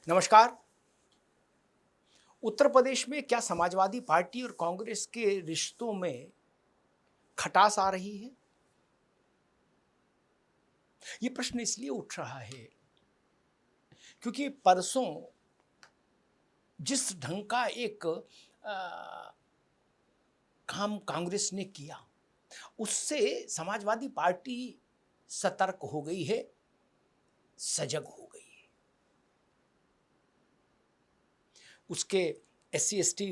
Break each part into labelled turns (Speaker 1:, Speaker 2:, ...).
Speaker 1: नमस्कार। उत्तर प्रदेश में क्या समाजवादी पार्टी और कांग्रेस के रिश्तों में खटास आ रही है? ये प्रश्न इसलिए उठ रहा है क्योंकि परसों जिस ढंग का एक काम कांग्रेस ने किया, उससे समाजवादी पार्टी सतर्क हो गई है, सजग हो गई है। उसके एससी एसटी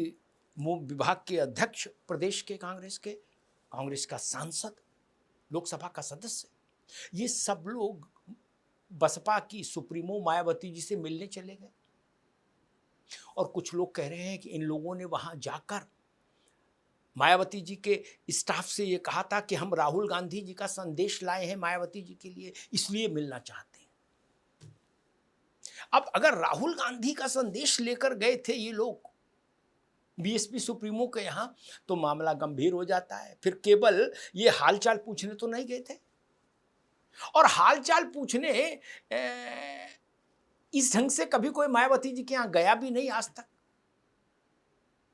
Speaker 1: विभाग के अध्यक्ष प्रदेश के कांग्रेस का सांसद, लोकसभा का सदस्य, ये सब लोग बसपा की सुप्रीमो मायावती जी से मिलने चले गए। और कुछ लोग कह रहे हैं कि इन लोगों ने वहां जाकर मायावती जी के स्टाफ से ये कहा था कि हम राहुल गांधी जी का संदेश लाए हैं मायावती जी के लिए, इसलिए मिलना चाहते हैं। अब अगर राहुल गांधी का संदेश लेकर गए थे ये लोग बीएसपी सुप्रीमो के यहां, तो मामला गंभीर हो जाता है। फिर केवल ये हालचाल पूछने तो नहीं गए थे, और हालचाल पूछने इस ढंग से कभी कोई मायावती जी के यहां गया भी नहीं आज तक।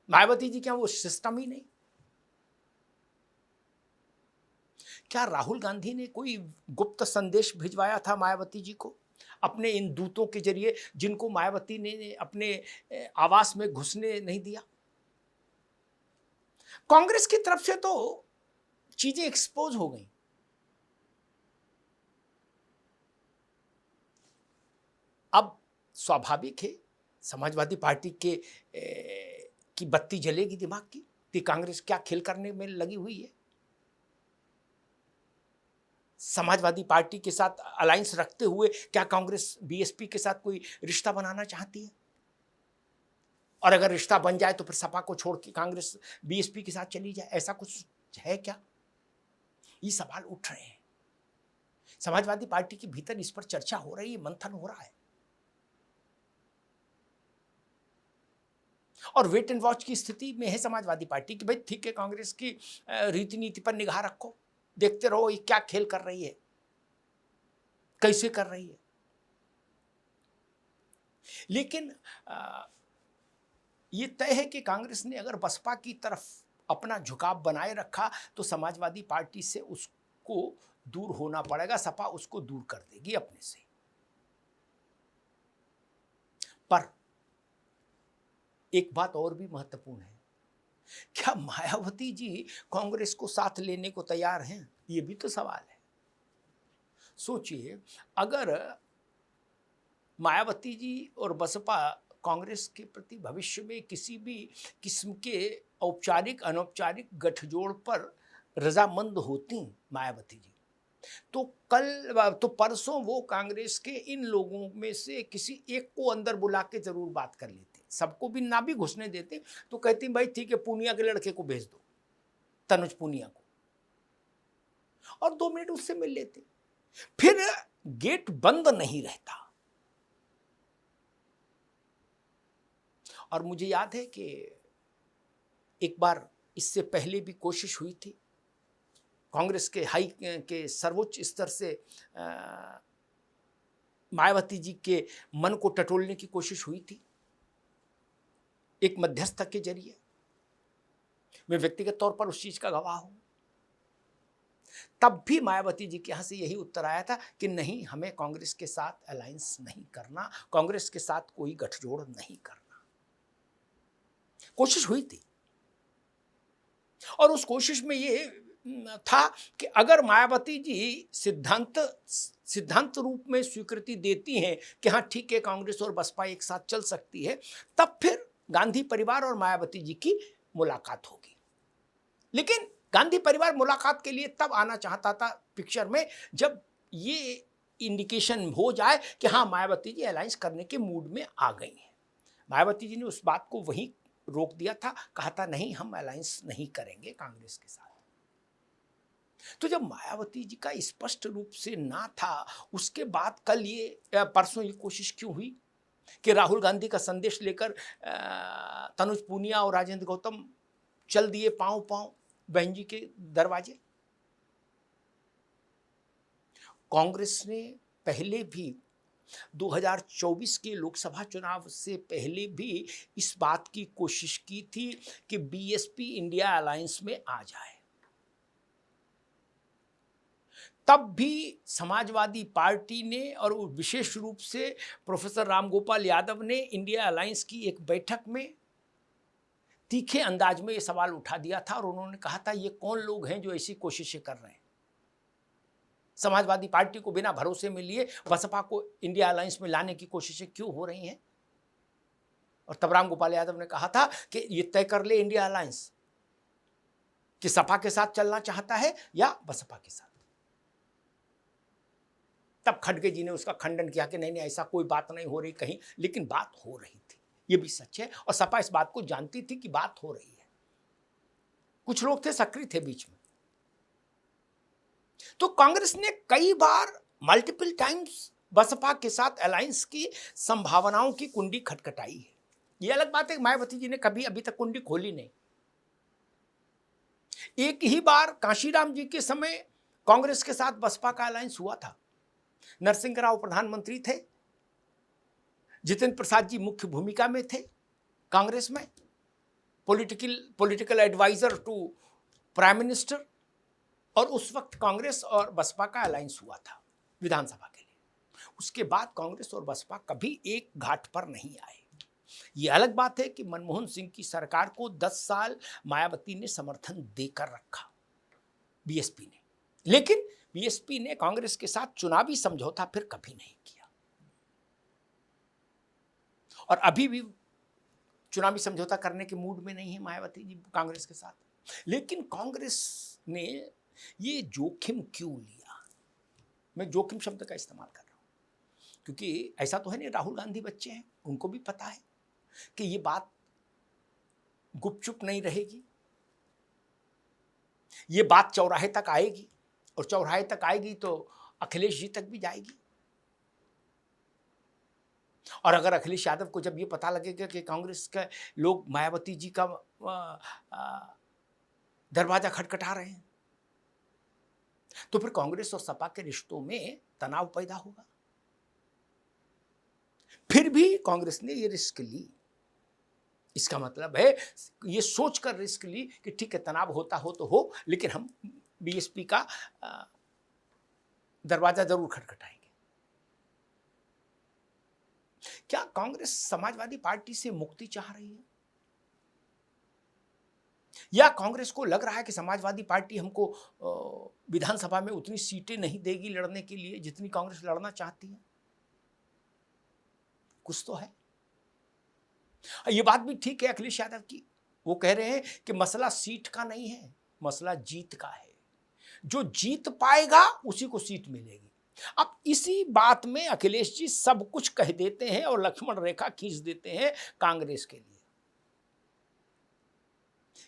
Speaker 1: मायावती जी के यहां वो सिस्टम ही नहीं। क्या राहुल गांधी ने कोई गुप्त संदेश भिजवाया था मायावती जी को अपने इन दूतों के जरिए, जिनको मायावती ने अपने आवास में घुसने नहीं दिया? कांग्रेस की तरफ से तो चीजें एक्सपोज हो गई। अब स्वाभाविक है, समाजवादी पार्टी की बत्ती जलेगी दिमाग की कि कांग्रेस क्या खेल करने में लगी हुई है। समाजवादी पार्टी के साथ अलायंस रखते हुए क्या कांग्रेस बीएसपी के साथ कोई रिश्ता बनाना चाहती है? और अगर रिश्ता बन जाए तो फिर सपा को छोड़ के कांग्रेस बीएसपी के साथ चली जाए, ऐसा कुछ है क्या? ये सवाल उठ रहे हैं। समाजवादी पार्टी के भीतर इस पर चर्चा हो रही है, मंथन हो रहा है, और वेट एंड वॉच की स्थिति में है समाजवादी पार्टी कि भाई ठीक है, कांग्रेस की रीति नीति पर निगाह रखो, देखते रहो ये क्या खेल कर रही है, कैसे कर रही है। लेकिन ये तय है कि कांग्रेस ने अगर बसपा की तरफ अपना झुकाव बनाए रखा तो समाजवादी पार्टी से उसको दूर होना पड़ेगा, सपा उसको दूर कर देगी अपने से। पर एक बात और भी महत्वपूर्ण है, क्या मायावती जी कांग्रेस को साथ लेने को तैयार हैं? ये भी तो सवाल है। सोचिए, अगर मायावती जी और बसपा कांग्रेस के प्रति भविष्य में किसी भी किस्म के औपचारिक अनौपचारिक गठजोड़ पर रजामंद होती मायावती जी, तो तो परसों वो कांग्रेस के इन लोगों में से किसी एक को अंदर बुला के जरूर बात कर लेते। सबको भी ना भी घुसने देते तो कहती भाई ठीक है, पूनिया के लड़के को भेज दो, तनुज पूनिया को, और 2 मिनट उससे मिल लेते। फिर गेट बंद नहीं रहता। और मुझे याद है कि एक बार इससे पहले भी कोशिश हुई थी, कांग्रेस के सर्वोच्च स्तर से मायावती जी के मन को टटोलने की कोशिश हुई थी एक मध्यस्थ के जरिए। मैं व्यक्तिगत तौर पर उस चीज का गवाह हूं। तब भी मायावती जी के यहां से यही उत्तर आया था कि नहीं, हमें कांग्रेस के साथ अलायंस नहीं करना, कांग्रेस के साथ कोई गठजोड़ नहीं करना। कोशिश हुई थी, और उस कोशिश में ये था कि अगर मायावती जी सिद्धांत रूप में स्वीकृति देती हैं कि हाँ ठीक है, कांग्रेस और बसपा एक साथ चल सकती है, तब फिर गांधी परिवार और मायावती जी की मुलाकात होगी। लेकिन गांधी परिवार मुलाकात के लिए तब आना चाहता था पिक्चर में जब ये इंडिकेशन हो जाए कि हाँ, मायावती जी अलायंस करने के मूड में आ गई हैं। मायावती जी ने उस बात को वहीं रोक दिया था, कहा था नहीं, हम अलायंस नहीं करेंगे कांग्रेस के साथ। तो जब मायावती जी का स्पष्ट रूप से ना था, उसके बाद कल ये परसों ये कोशिश क्यों हुई कि राहुल गांधी का संदेश लेकर तनुज पूनिया और राजेंद्र गौतम चल दिए पांव पांव बहन जी के दरवाजे? कांग्रेस ने पहले भी 2024 के लोकसभा चुनाव से पहले भी इस बात की कोशिश की थी कि बीएसपी इंडिया अलायंस में आ जाए। तब भी समाजवादी पार्टी ने और विशेष रूप से प्रोफेसर रामगोपाल यादव ने इंडिया अलायंस की एक बैठक में तीखे अंदाज में ये सवाल उठा दिया था और उन्होंने कहा था ये कौन लोग हैं जो ऐसी कोशिशें कर रहे हैं, समाजवादी पार्टी को बिना भरोसे में लिए बसपा को इंडिया अलायंस में लाने की कोशिशें क्यों हो रही हैं। और तब रामगोपाल यादव ने कहा था कि ये तय कर ले इंडिया अलायंस कि सपा के साथ चलना चाहता है या बसपा के साथ। तब खड़गे जी ने उसका खंडन किया कि नहीं नहीं ऐसा कोई बात नहीं हो रही कहीं, लेकिन बात हो रही थी, ये भी सच है और सपा इस बात को जानती थी कि बात हो रही है। कुछ लोग थे सक्रिय थे बीच में। तो कांग्रेस ने कई बार मल्टीपल टाइम्स बसपा के साथ अलायंस की संभावनाओं की कुंडी खटखटाई है। यह अलग बात है मायावती जी ने कभी अभी तक कुंडी खोली नहीं। एक ही बार कांशीराम जी के समय कांग्रेस के साथ बसपा का अलायंस हुआ था। नरसिंह राव प्रधानमंत्री थे, जितेंद्र प्रसाद जी मुख्य भूमिका में थे कांग्रेस में, political adviser to prime minister, और उस वक्त कांग्रेस और बसपा का अलायंस हुआ था विधानसभा के लिए। उसके बाद कांग्रेस और बसपा कभी एक घाट पर नहीं आए। ये अलग बात है कि मनमोहन सिंह की सरकार को 10 साल मायावती ने समर्थन देकर रखा बीएसपी ने, लेकिन बीएसपी ने कांग्रेस के साथ चुनावी समझौता फिर कभी नहीं किया और अभी भी चुनावी समझौता करने के मूड में नहीं है मायावती जी कांग्रेस के साथ। लेकिन कांग्रेस ने ये जोखिम क्यों लिया? मैं जोखिम शब्द का इस्तेमाल कर रहा हूं क्योंकि ऐसा तो है नहीं, राहुल गांधी बच्चे हैं, उनको भी पता है कि ये बात गुपचुप नहीं रहेगी, ये बात चौराहे तक आएगी और चौराहे तक आएगी तो अखिलेश जी तक भी जाएगी। और अगर अखिलेश यादव को जब ये पता लगेगा कि कांग्रेस के लोग मायावती जी का दरवाजा खटखटा रहे हैं तो फिर कांग्रेस और सपा के रिश्तों में तनाव पैदा होगा। फिर भी कांग्रेस ने ये रिस्क ली। इसका मतलब है ये सोचकर रिस्क ली कि ठीक है तनाव होता हो तो हो, लेकिन हम बीएसपी का दरवाजा जरूर खटखटाएंगे। क्या कांग्रेस समाजवादी पार्टी से मुक्ति चाह रही है या कांग्रेस को लग रहा है कि समाजवादी पार्टी हमको विधानसभा में उतनी सीटें नहीं देगी लड़ने के लिए जितनी कांग्रेस लड़ना चाहती है? कुछ तो है। ये बात भी ठीक है अखिलेश यादव की, वो कह रहे हैं कि मसला सीट का नहीं है, मसला जीत का है, जो जीत पाएगा उसी को सीट मिलेगी। अब इसी बात में अखिलेश जी सब कुछ कह देते हैं और लक्ष्मण रेखा खींच देते हैं कांग्रेस के लिए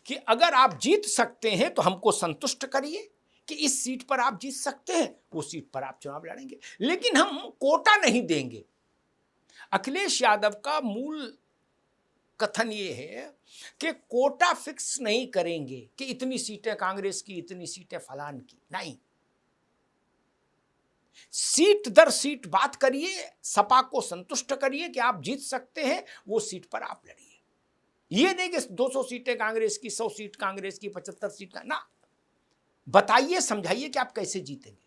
Speaker 1: कि अगर आप जीत सकते हैं तो हमको संतुष्ट करिए कि इस सीट पर आप जीत सकते हैं, वो सीट पर आप चुनाव लड़ेंगे, लेकिन हम कोटा नहीं देंगे। अखिलेश यादव का मूल कथन ये है कि कोटा फिक्स नहीं करेंगे कि इतनी सीटें कांग्रेस की, इतनी सीटें फलान की, नहीं, सीट दर सीट बात करिए, सपा को संतुष्ट करिए कि आप जीत सकते हैं, वो सीट पर आप लड़िए। ये नहीं कि 200 सीटें कांग्रेस की, 100 सीट कांग्रेस की, 75 सीट का, ना, बताइए समझाइए कि आप कैसे जीतेंगे,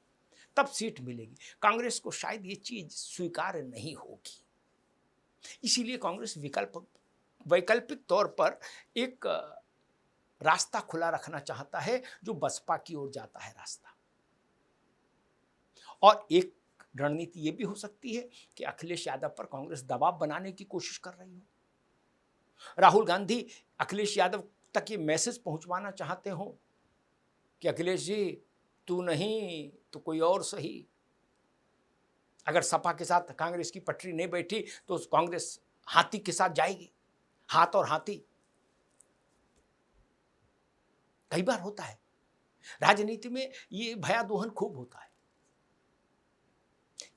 Speaker 1: तब सीट मिलेगी। कांग्रेस को शायद ये चीज स्वीकार नहीं होगी, इसीलिए कांग्रेस वैकल्पिक तौर पर एक रास्ता खुला रखना चाहता है जो बसपा की ओर जाता है रास्ता। और एक रणनीति ये भी हो सकती है कि अखिलेश यादव पर कांग्रेस दबाव बनाने की कोशिश कर रही हो, राहुल गांधी अखिलेश यादव तक ये मैसेज पहुंचवाना चाहते हो कि अखिलेश जी तू नहीं तो कोई और सही, अगर सपा के साथ कांग्रेस की पटरी नहीं बैठी तो कांग्रेस हाथी के साथ जाएगी, हाथ और हाथी। कई बार होता है राजनीति में, ये भया दोहन खूब होता है।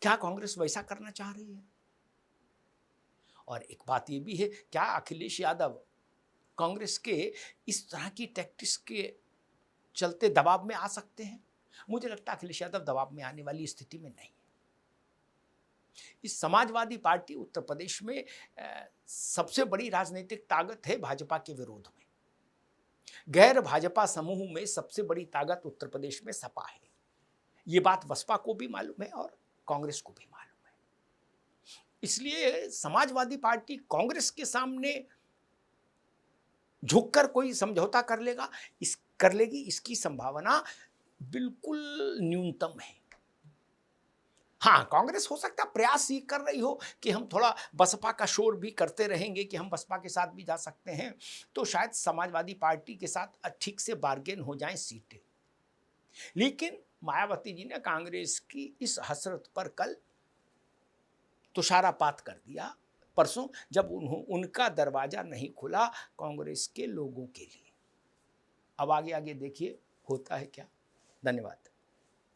Speaker 1: क्या कांग्रेस वैसा करना चाह रही है? और एक बात ये भी है, क्या अखिलेश यादव कांग्रेस के इस तरह की टैक्टिक्स के चलते दबाव में आ सकते हैं? मुझे लगता है अखिलेश यादव दबाव में आने वाली स्थिति में नहीं है। इस समाजवादी पार्टी उत्तर प्रदेश में सबसे बड़ी राजनीतिक ताकत है भाजपा के विरोध में। गैर भाजपा समूह में सबसे बड़ी ताकत उत्तर प्रदेश में सपा है। ये बात बसपा को भी मालूम है और कांग्रेस को भी मालूम है। इसलिए समाजवादी पार्टी कांग्रेस के सामने झुककर कोई समझौता कर लेगी, इसकी संभावना बिल्कुल न्यूनतम है। हाँ, कांग्रेस हो सकता है प्रयास ये कर रही हो कि हम थोड़ा बसपा का शोर भी करते रहेंगे कि हम बसपा के साथ भी जा सकते हैं, तो शायद समाजवादी पार्टी के साथ ठीक से बार्गेन हो जाएं सीटें। लेकिन मायावती जी ने कांग्रेस की इस हसरत पर कल तुषारापात कर दिया, परसों, जब उनका दरवाजा नहीं खुला कांग्रेस के लोगों के लिए। अब आगे देखिए होता है क्या। धन्यवाद।